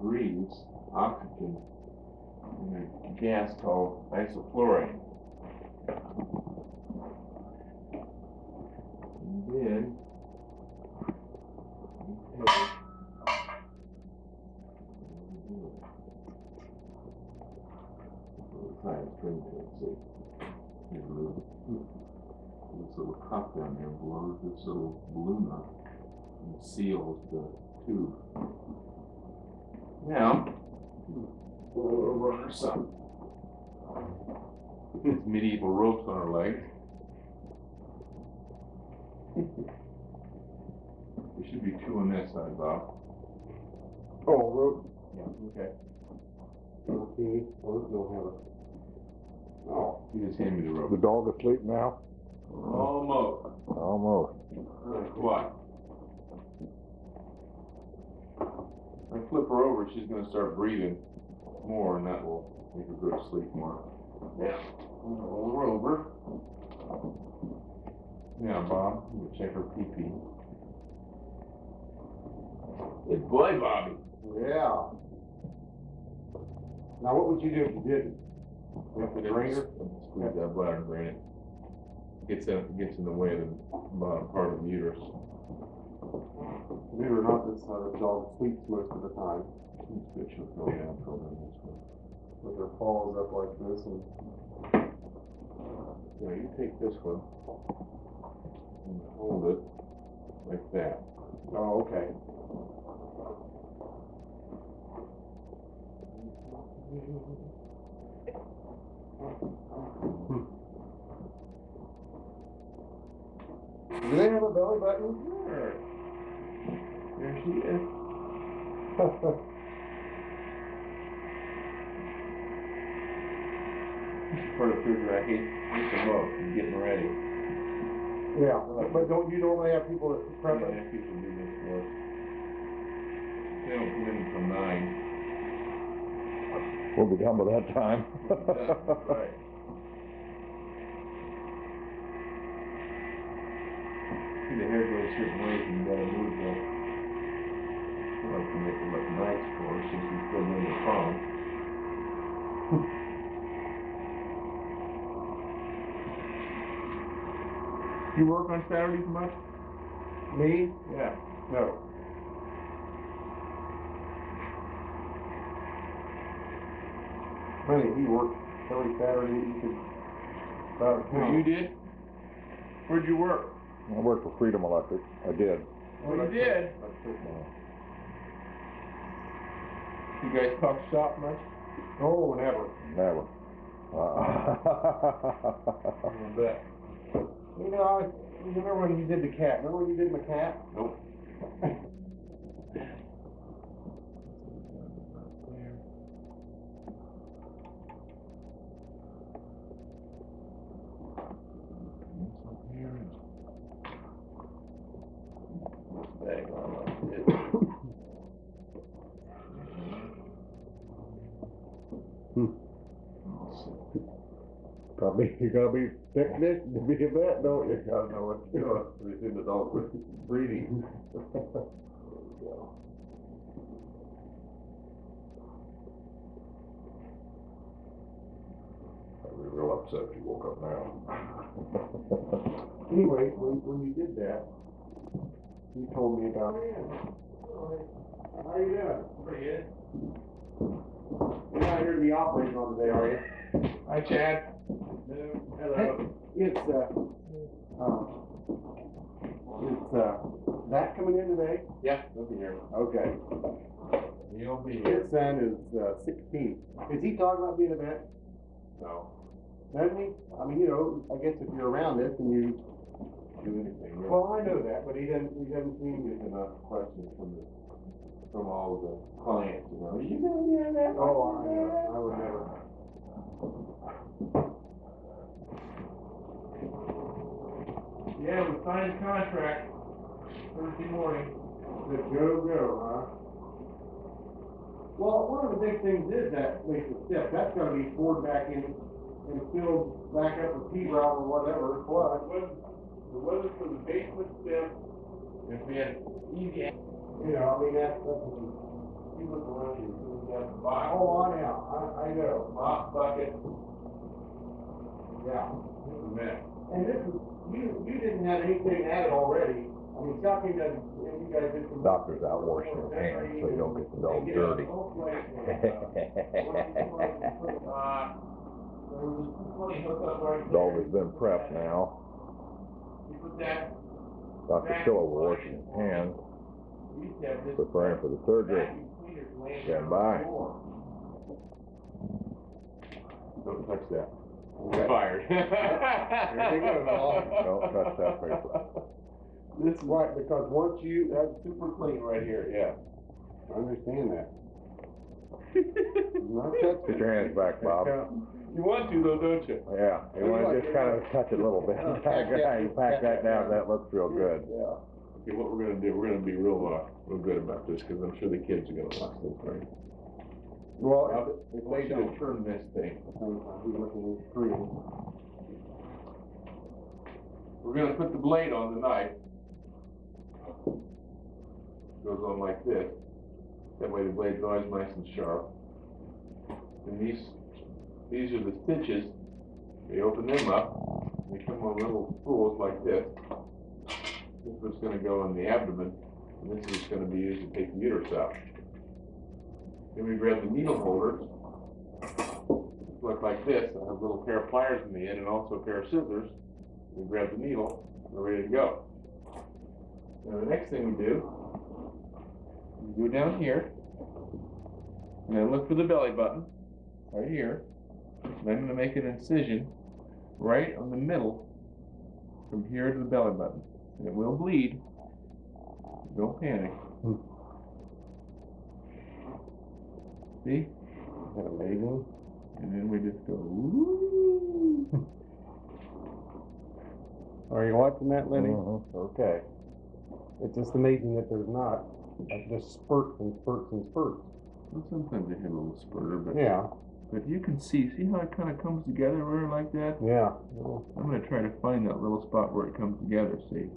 breathes oxygen in a gas called isoflurane. And then we take try and string to it, see. Here's a little, this little cup down there blows this little balloon up and seals the tube. Now, we'll run her some. It's medieval ropes on her legs. There should be two on that side, Bob. Oh, rope. Yeah, okay. Okay, well, don't have it. Oh, You just hand me the rope. The dog asleep now? Almost. Almost. What? I flip her over, she's going to start breathing more, and that will make her go to sleep more. Yeah. Roll her over. Now, Bob, we'll check her pee-pee. Good boy, Bobby. yeah. Now, what would you do if you didn't? You have to drain her? Squeeze that bladder and drain it. Gets in the way of the bottom part of the uterus. Believe it or not, this dog sleeps most of the time. It's good, she'll throw down this way. With her paws up like this. And Yeah, you take this one and hold it like that. oh, okay. Do they have a belly button? Sure. There she is. For the refrigerator, I hate the milk and getting ready. Yeah, but don't you normally have people that prep it? Yeah, people do this for us. They don't come in until 9. We'll be done by that time. Right. See, the hair goes certain ways and you gotta move the, like to make it look nice for her since we put it in the phone. You work on Saturdays much? Me? Yeah. No. Honey, he worked every Saturday. You could Well, you did? Where'd you work? I worked for Freedom Electric. I did. Oh, you did? You guys talk shop much? Oh, never. Never. I bet. You know, you remember when you did the cat? Remember when you did my cat? Nope. You gotta be technician to be a vet, don't you? You gotta know what to do. We see the dog with breathing. I'd be real upset if you woke up now. Anyway, when you did that, you told me about it. How you doing? Pretty good. You're not here to be operating on today, are you? Hi, Chad. Hello. It's that coming in today? Yeah, he'll be here. Okay. He'll be here. His son is 16. Is he talking about being a vet? No. Doesn't he? I mean, you know, I guess if you're around this and you Do anything. Really. well, I know that, but he doesn't seem There's enough questions from all of the clients, you know. You gonna be in that? oh, I know. I would never. Yeah, we signed a contract Thursday morning. The go, huh? Well, one of the big things is that basic step. That's going to be poured back in and filled back up with T-Brown or whatever. Plus, It wasn't for the basement step. If we had easy. you know, I mean, that's see what the one is. We got the box. Oh, on out, I know. Mop bucket. Yeah. This is a mess. And this is, you didn't have anything added already. I mean, Shocking doesn't, you guys did some. Doctor's out washing his hands so you don't get the dog dirty. Dog has been prepped now. You put that. Doctor's still over washing his hands, preparing for the surgery. Stand by. Don't touch that. You're fired. Don't touch that paper. This is right, because once you, that's super clean right here, yeah. I understand that. Get your hands back, Bob. You want to though, don't you? Yeah, you want to just kind of touch it a little bit. You pack that down, that looks real good. Yeah. Okay, what we're gonna do, we're gonna be real good about this, because I'm sure the kids are gonna watch this, right? Well, If they don't turn this thing, we're gonna put the blade on the knife. Goes on like this. That way the blade's always nice and sharp. And these are the stitches. You open them up, they come on little spools like this. This is going to go in the abdomen, and this is going to be used to take the uterus out. Then we grab the needle holders. Look like this. I have a little pair of pliers in the end and also a pair of scissors. We grab the needle, we're ready to go. Now the next thing we do, you go down here, and then look for the belly button, right here. And I'm going to make an incision right on the middle, from here to the belly button. And it will bleed. Don't panic. See? Isn't that amazing? And then we just go, ooh. are you watching that, Lenny? Okay. It's just amazing that there's not, like, just spurts and spurts and spurts. Well, sometimes they have a little spurter, but Yeah, but you can see how it kind of comes together right like that? yeah. I'm going to try to find that little spot where it comes together, see?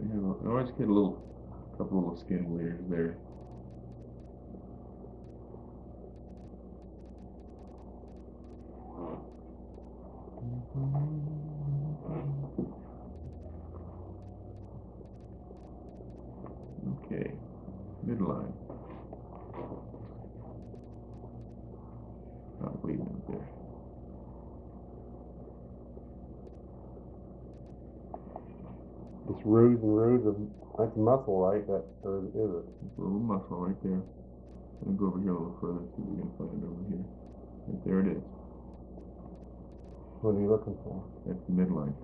I always get a couple little skin bleeders there. Okay, midline. Not bleeding up there. It's rows and rows of, that's muscle, right? That, or is it? There's a little muscle right there. I'll go over here a little further and see if we can find it over here. Right there it is. What are you looking for? That's the midline.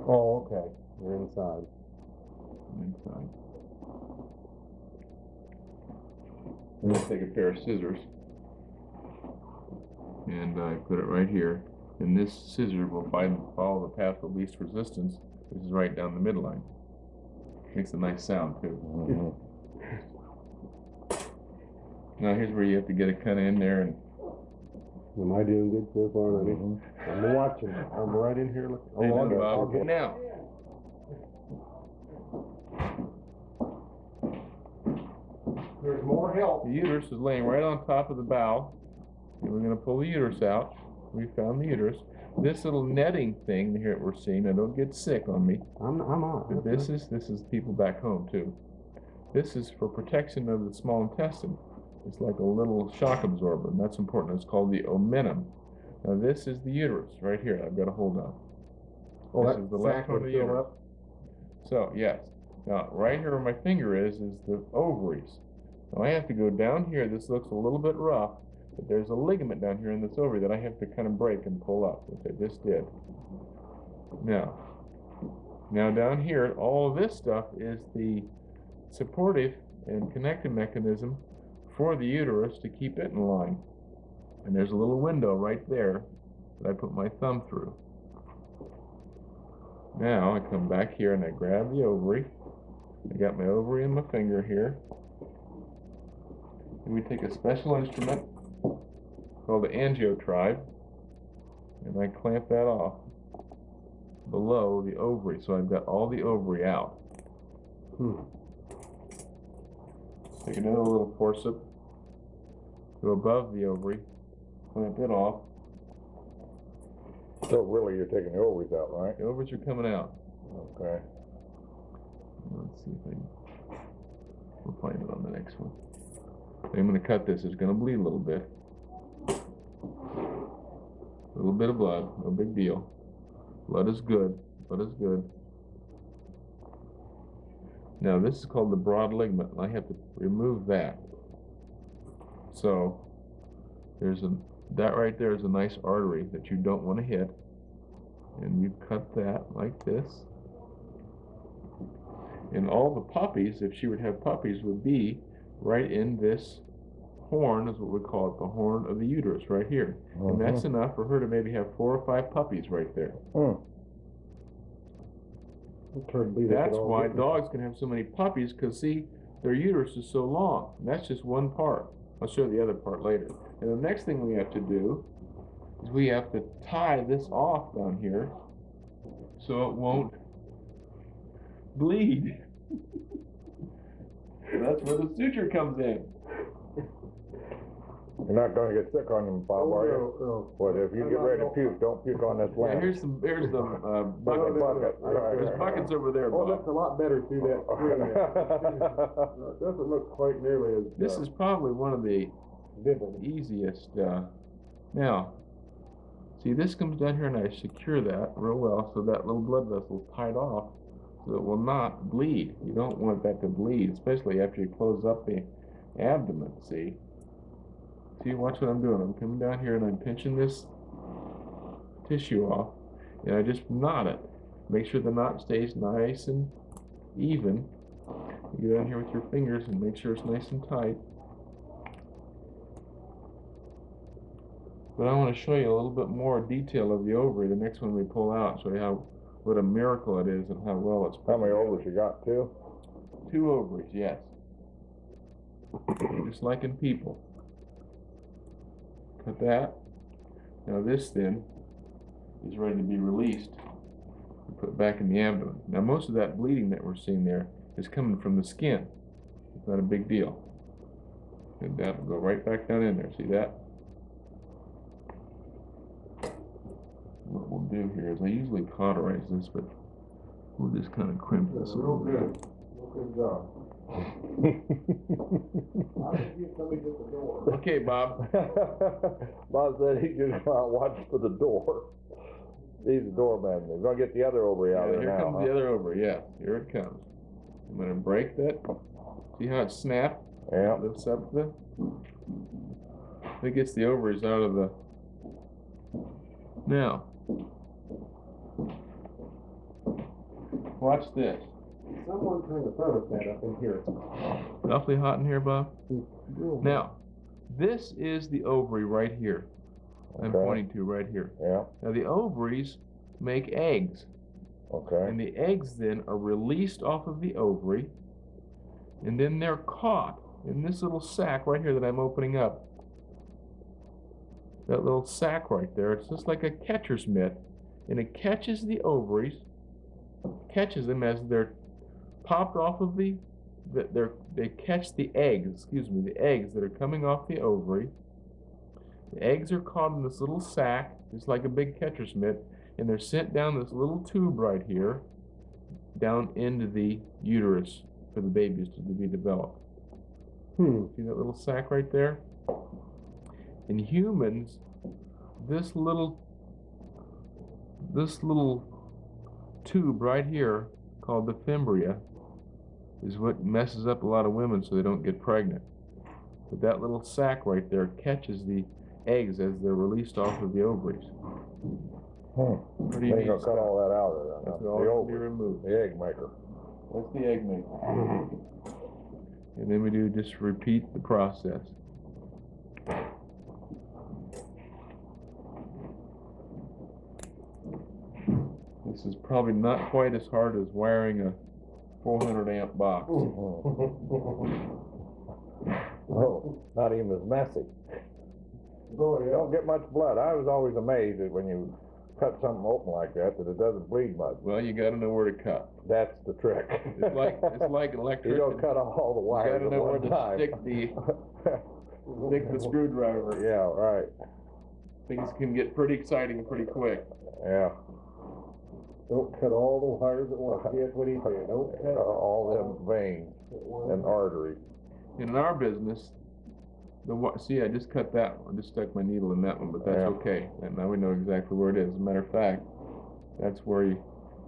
Oh, okay. You're inside. Inside. I'm going to take a pair of scissors and I put it right here. And this scissor will follow the path of least resistance, which is right down the midline. Makes a nice sound too. Now here's where you have to get it kind of in there and. Am I doing good so far, Lenny? I'm watching. I'm right in here looking. Oh, on, Bob. Okay. Now. There's more help. The uterus is laying right on top of the bowel. And we're going to pull the uterus out. We found the uterus. This little netting thing here that we're seeing, now don't get sick on me. I'm on. But this is people back home too. This is for protection of the small intestine. It's like a little shock absorber, and that's important. It's called the omentum. Now this is the uterus right here. I've got a hold on. Oh, this is the left one of the uterus. So yes. Now right here where my finger is the ovaries. Now I have to go down here. This looks a little bit rough, but there's a ligament down here in this ovary that I have to kind of break and pull up, which I just did. Now down here, all of this stuff is the supportive and connective mechanism for the uterus to keep it in line. And there's a little window right there that I put my thumb through. Now I come back here and I grab the ovary. I got my ovary in my finger here. And we take a special instrument called the angiotribe, and I clamp that off. below the ovary, so I've got all the ovary out. Take another little forceps, go above the ovary, clamp it off. So really, you're taking the ovaries out, right? The ovaries are coming out. Okay. Let's see if we'll find it on the next one. I'm going to cut this. It's going to bleed a little bit. A little bit of blood, no big deal. Blood is good. Blood is good. Now this is called the broad ligament. I have to remove that. So that right there is a nice artery that you don't want to hit, and you cut that like this. And all the puppies, if she would have puppies, would be right in this horn, is what we call it, the horn of the uterus, right here. And that's enough for her to maybe have 4 or 5 puppies right there. That's why dogs can have so many puppies, because see, their uterus is so long. And that's just one part. I'll show you the other part later. And the next thing we have to do is we have to tie this off down here so it won't bleed. That's where the suture comes in. You're not going to get sick on them, Bob, are you? But if you get ready to puke, don't puke on this land. Yeah, here's the bucket. There's buckets over there, Bob. Oh, that's a lot better through that screen. It doesn't look quite nearly as... This is probably one of the easiest. Now, see, this comes down here and I secure that real well so that little blood vessel is tied off so it will not bleed. You don't want that to bleed, especially after you close up the abdomen, see? See, watch what I'm doing. I'm coming down here and I'm pinching this tissue off, and I just knot it. Make sure the knot stays nice and even. You go down here with your fingers and make sure it's nice and tight. But I want to show you a little bit more detail of the ovary the next one we pull out, show you what a miracle it is and how well it's put How many together. ovaries you got, 2? 2 ovaries, yes. Just like in people. Cut that. Now this then is ready to be released and put back in the abdomen. Now most of that bleeding that we're seeing there is coming from the skin. It's not a big deal. And that will go right back down in there. See that? What we'll do here is I usually cauterize this, but we'll just kind of crimp this a little bit. Real good job. Okay, Bob. Bob said he just watched for the door. He's the doorman. He's going to get the other ovary out of there Here now. comes the other ovary. Yeah, here it comes. I'm going to break that. See how it snapped? Yeah. Lifts up it gets the ovaries out of the... Now, watch this. Someone turned the thermostat up in here. Awfully hot in here, Bob? Now, this is the ovary right here. I'm pointing to right here. Yeah. Now the ovaries make eggs. Okay. And the eggs then are released off of the ovary, and then they're caught in this little sac right here that I'm opening up. That little sac right there, it's just like a catcher's mitt, and it catches the ovaries, catches them as they're popped off of they catch the eggs, the eggs that are coming off the ovary. The eggs are caught in this little sac, just like a big catcher's mitt, and they're sent down this little tube right here, down into the uterus for the babies to be developed. See that little sac right there? In humans, this little tube right here, called the fimbria, is what messes up a lot of women so they don't get pregnant. But that little sac right there catches the eggs as they're released off of the ovaries. Pretty Then neat you're going to cut stuff. all that out of there. That's The all can be ovary. removed. The egg maker. That's the egg maker. And then we do just repeat the process. This is probably not quite as hard as wiring a 400 amp box. Oh, not even as messy. You don't get much blood. I was always amazed that when you cut something open like that it doesn't bleed much. Well, you gotta know where to cut. That's the trick. It's like an electrician. You don't cut off all the You wires gotta at know where one to time. stick the screwdriver. Yeah, right. Things can get pretty exciting pretty quick. Yeah. Don't cut all the wires at once. That's what he said. Don't cut all them veins and arteries. In our business, see, I just cut that one. I just stuck my needle in that one, but that's okay. And now we know exactly where it is. As a matter of fact, that's where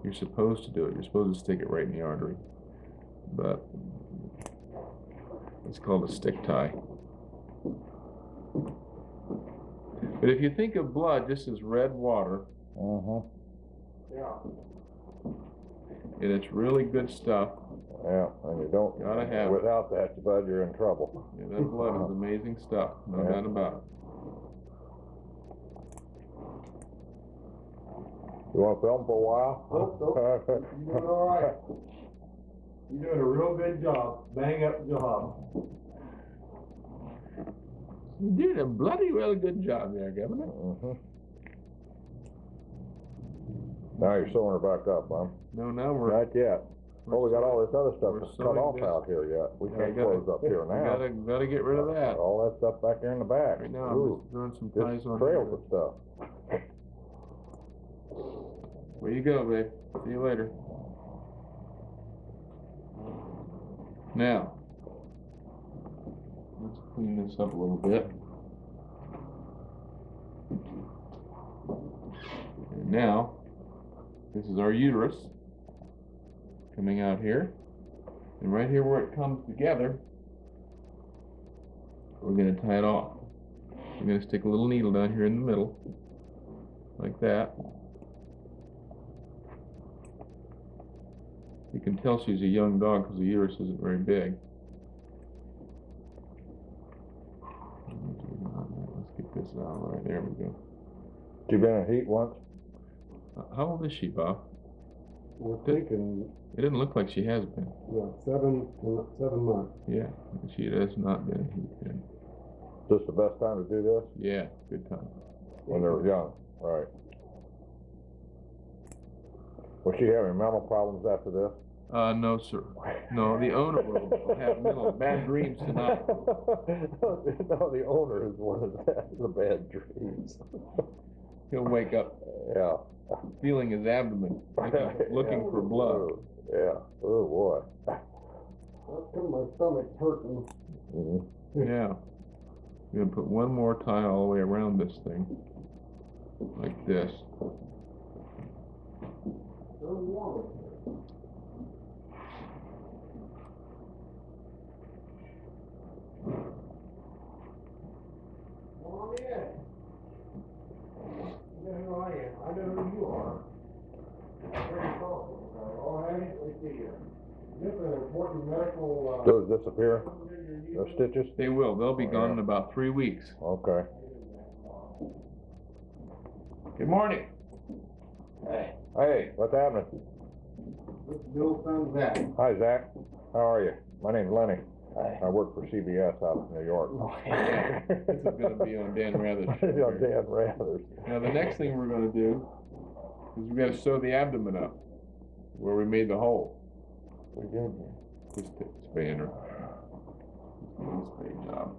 you're supposed to do it. You're supposed to stick it right in the artery. But it's called a stick tie. But if you think of blood just as red water, Yeah. and it's really good stuff. Yeah, and you don't. Gotta have without that blood, you're in trouble. Yeah, that blood is amazing stuff. No doubt about it. You want to film for a while? Nope. You're doing all right. You're doing a real good job. Bang up job. You did a bloody well good job there, Governor. Now you're sewing her back up, huh? No, now we're not yet. Oh, we got all this other stuff to cut off this out here yet. We can't close up here now. Gotta get rid of that. All that stuff back there in the back. Right now, I'm just throwing some ties on trails of stuff. Where you go, babe? See you later. Now, let's clean this up a little bit. And now, this is our uterus coming out here. And right here where it comes together, we're going to tie it off. I'm going to stick a little needle down here in the middle, like that. You can tell she's a young dog because the uterus isn't very big. Let's get this out. Right, there we go. You been in heat once? How old is she, Bob? We're thinking. It didn't look like she has been. Yeah, 7 months. Yeah, she has not been in heat then. Is this the best time to do this? Yeah, good time. When they were young, right. Was she having mental problems after this? No, sir. No, the owner will have bad dreams tonight. No, the owner is one of the bad dreams. He'll wake up feeling his abdomen, looking for blood. Yeah. Oh, boy. My stomach's hurting. Yeah. You're going to put one more tie all the way around this thing, like this. Come on in. You know who I am. I know who you are. Oh, have you? Let's see here. This is an important medical. Those disappear? Those stitches? They will. They'll be gone in about 3 weeks. Okay. Good morning. Hey. Hey, what's happening? This is Bill's son, Zach. Hi, Zach. How are you? My name's Lenny. Hi. I work for CBS out in New York. This is going to be on Dan Rather's show. On Dan Rather's. Now, the next thing we're going to do is we've got to sew the abdomen up where we made the hole. We did. Just expand her. Spade job.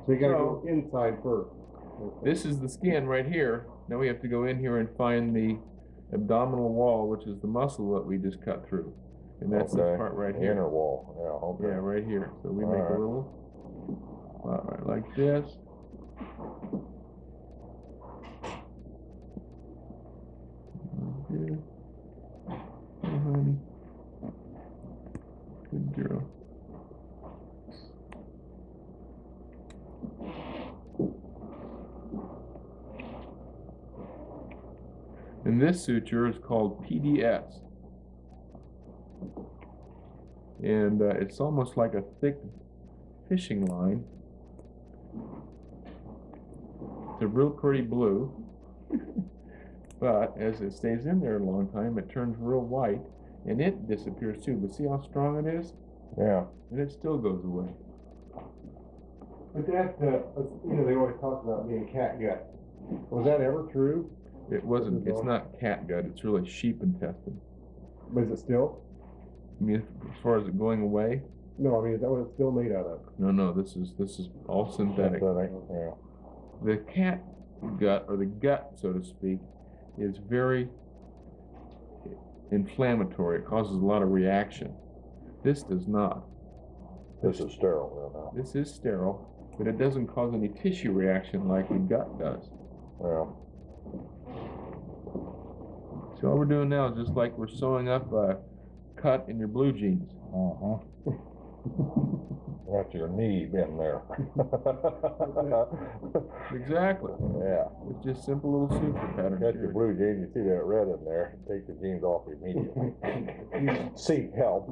So you gotta go inside first. This is the skin right here. Now we have to go in here and find the abdominal wall, which is the muscle that we just cut through. And that's this part right here. Inner wall. Yeah, okay. Yeah, right here. So we make a little spot right like this. Like this. Oh, honey. Good girl. And this suture is called PDS. And it's almost like a thick fishing line. It's a real pretty blue. But as it stays in there a long time, it turns real white. And it disappears too. But see how strong it is? Yeah. And it still goes away. But that's they always talk about being catgut. Was that ever true? It wasn't, it's not cat gut, it's really sheep intestine. Is it still? I mean, as far as it going away? No, I mean, is that what it's still made out of? No, this is all synthetic. Yeah. The cat gut, or the gut, so to speak, is very inflammatory. It causes a lot of reaction. This does not. This is sterile now. This is sterile, but it doesn't cause any tissue reaction like the gut does. Yeah. So all we're doing now is just like we're sewing up a cut in your blue jeans. That's your knee in there. Exactly. Yeah. It's just simple little suture patterns. Got your blue jeans, you see that red in there, take the jeans off immediately. Seek help.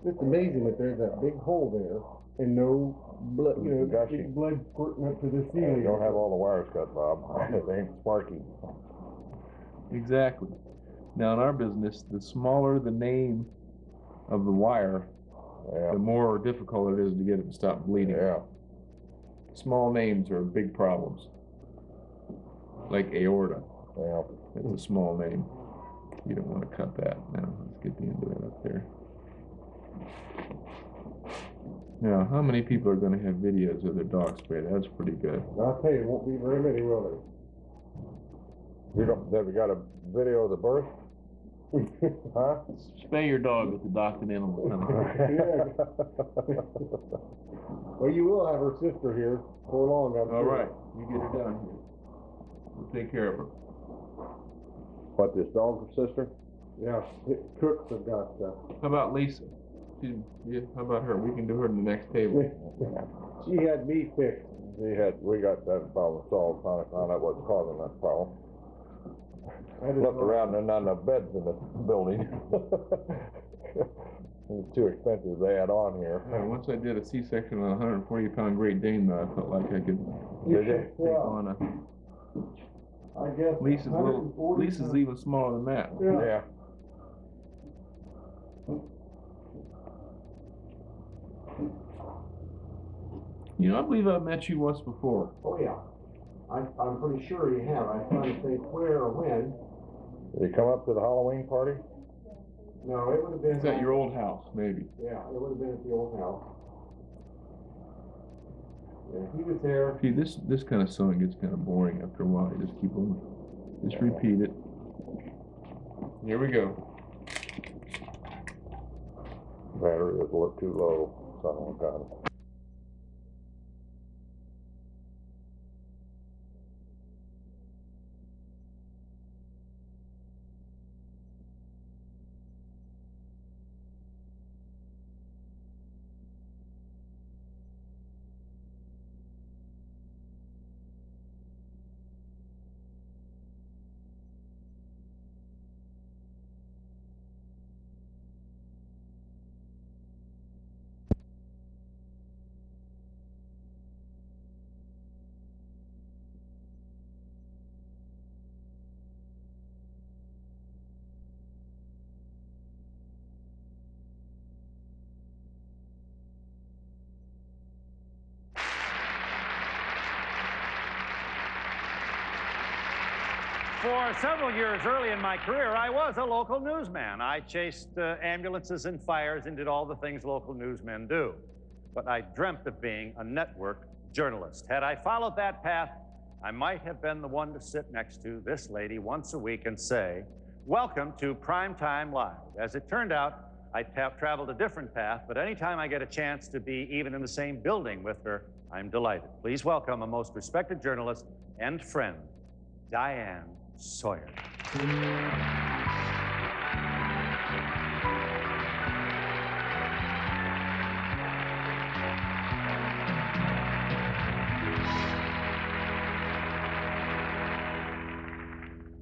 It's amazing that there's that big hole there and no blood, you know, Gushing. big blood squirting up to the You ceiling. don't have all the wires cut, Bob. They ain't sparky. Exactly. Now in our business, the smaller the name of the wire, Yeah. the more difficult it is to get it to stop bleeding. Yeah. Small names are big problems. Like aorta. Yeah. It's a small name. You don't want to cut that. Now, let's get the end of that up there. Now, how many people are going to have videos of their dog spray? That's pretty good. I'll tell you, it won't be very many, will Have we got a video of the birth? there? Huh? Spay your dog with the adopted animal clinic. Well, you will have her sister here before long, I'm All sure. right, you get her down here. We'll take care of her. What, this dog's sister? Yeah, cooks have got stuff. How about Lisa? How about her? We can do her in the next table. She had me fixed. We got that problem solved, found out what's causing that problem. I just Looked around and none of the beds in the building. It was too expensive to add on here. Once I did a C-section on a 140-pound Great Dane, though, I felt like I could Did you? take on a... I guess. Lisa's even smaller than that. Yeah. You know, I believe I've met you once before. Oh, yeah. I'm pretty sure you have. I'm trying to think where or when. Did you come up to the Halloween party? No, it would have been. It's at your old house, maybe. Yeah, it would have been at the old house. Yeah, he was there. See, this kind of sewing gets kind of boring after a while. You just keep on, just repeat it. Here we go. Battery was a little too low. Son of a gun. For several years early in my career, I was a local newsman. I chased ambulances and fires and did all the things local newsmen do. But I dreamt of being a network journalist. Had I followed that path, I might have been the one to sit next to this lady once a week and say, "Welcome to Primetime Live." As it turned out, I traveled a different path, but anytime I get a chance to be even in the same building with her, I'm delighted. Please welcome a most respected journalist and friend, Diane Sawyer.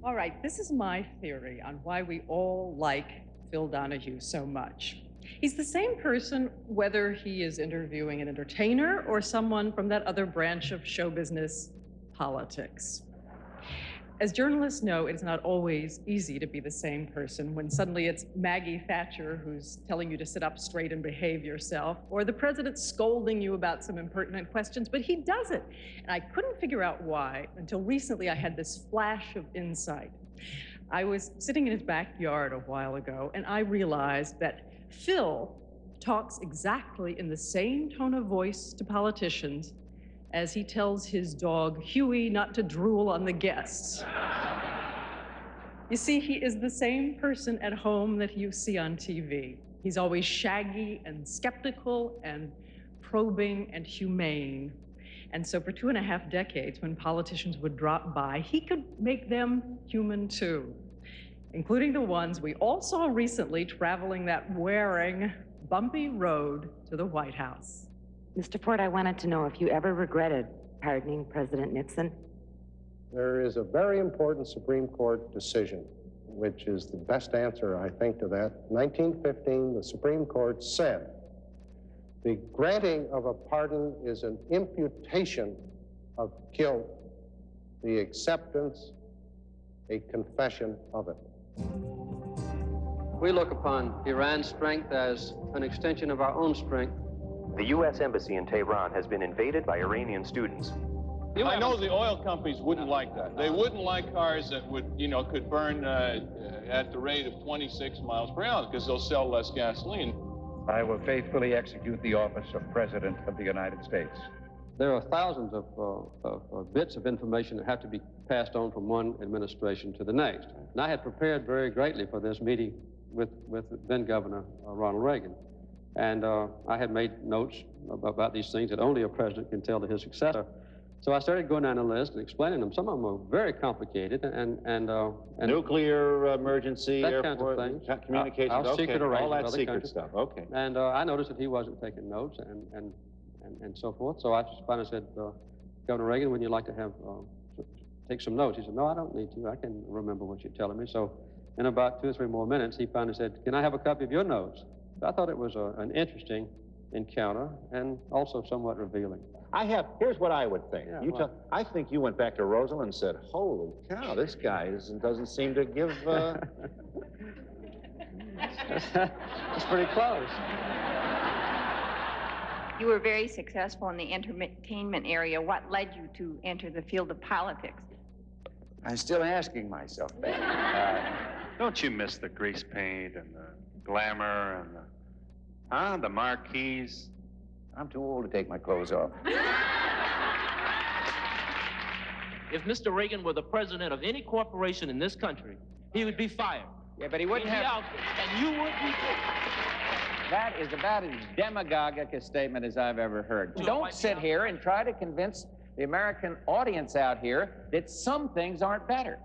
All right, this is my theory on why we all like Phil Donahue so much. He's the same person whether he is interviewing an entertainer or someone from that other branch of show business, politics. As journalists know, it's not always easy to be the same person when suddenly it's Maggie Thatcher who's telling you to sit up straight and behave yourself, or the president scolding you about some impertinent questions, but he does it. And I couldn't figure out why until recently I had this flash of insight. I was sitting in his backyard a while ago, and I realized that Phil talks exactly in the same tone of voice to politicians as he tells his dog, Huey, not to drool on the guests. You see, he is the same person at home that you see on TV. He's always shaggy and skeptical and probing and humane. And so for 2.5 decades, when politicians would drop by, he could make them human too, including the ones we all saw recently traveling that wearing, bumpy road to the White House. Mr. Ford, I wanted to know if you ever regretted pardoning President Nixon. There is a very important Supreme Court decision, which is the best answer, I think, to that. 1915, the Supreme Court said, the granting of a pardon is an imputation of guilt, the acceptance, a confession of it. We look upon Iran's strength as an extension of our own strength. The U.S. Embassy in Tehran has been invaded by Iranian students. I know the oil companies wouldn't like that. They wouldn't like cars that would, could burn at the rate of 26 miles per hour because they'll sell less gasoline. I will faithfully execute the office of President of the United States. There are thousands of bits of information that have to be passed on from one administration to the next. And I had prepared very greatly for this meeting with then Governor Ronald Reagan. And I had made notes about these things that only a president can tell to his successor. So I started going down the list and explaining them. Some of them were very complicated and nuclear emergency, that kind of thing. Communications, Our secret all that secret countries. stuff, okay. And I noticed that he wasn't taking notes and so forth. So I just finally said, Governor Reagan, wouldn't you like to have take some notes? He said, no, I don't need to. I can remember what you're telling me. So in about 2 or 3 more minutes, he finally said, can I have a copy of your notes? I thought it was an interesting encounter and also somewhat revealing. Here's what I would think. Yeah, I think you went back to Roosevelt and said, holy cow, this guy doesn't seem to give... That's pretty close. You were very successful in the entertainment area. What led you to enter the field of politics? I'm still asking myself that. Don't you miss the grease paint and the glamour and the marquees? I'm too old to take my clothes off. If Mr. Reagan were the president of any corporation in this country, he would be fired. Yeah, but he wouldn't have... Out there, and you would be too. That is about as demagogic a statement as I've ever heard. Don't sit here and try to convince the American audience out here that some things aren't better.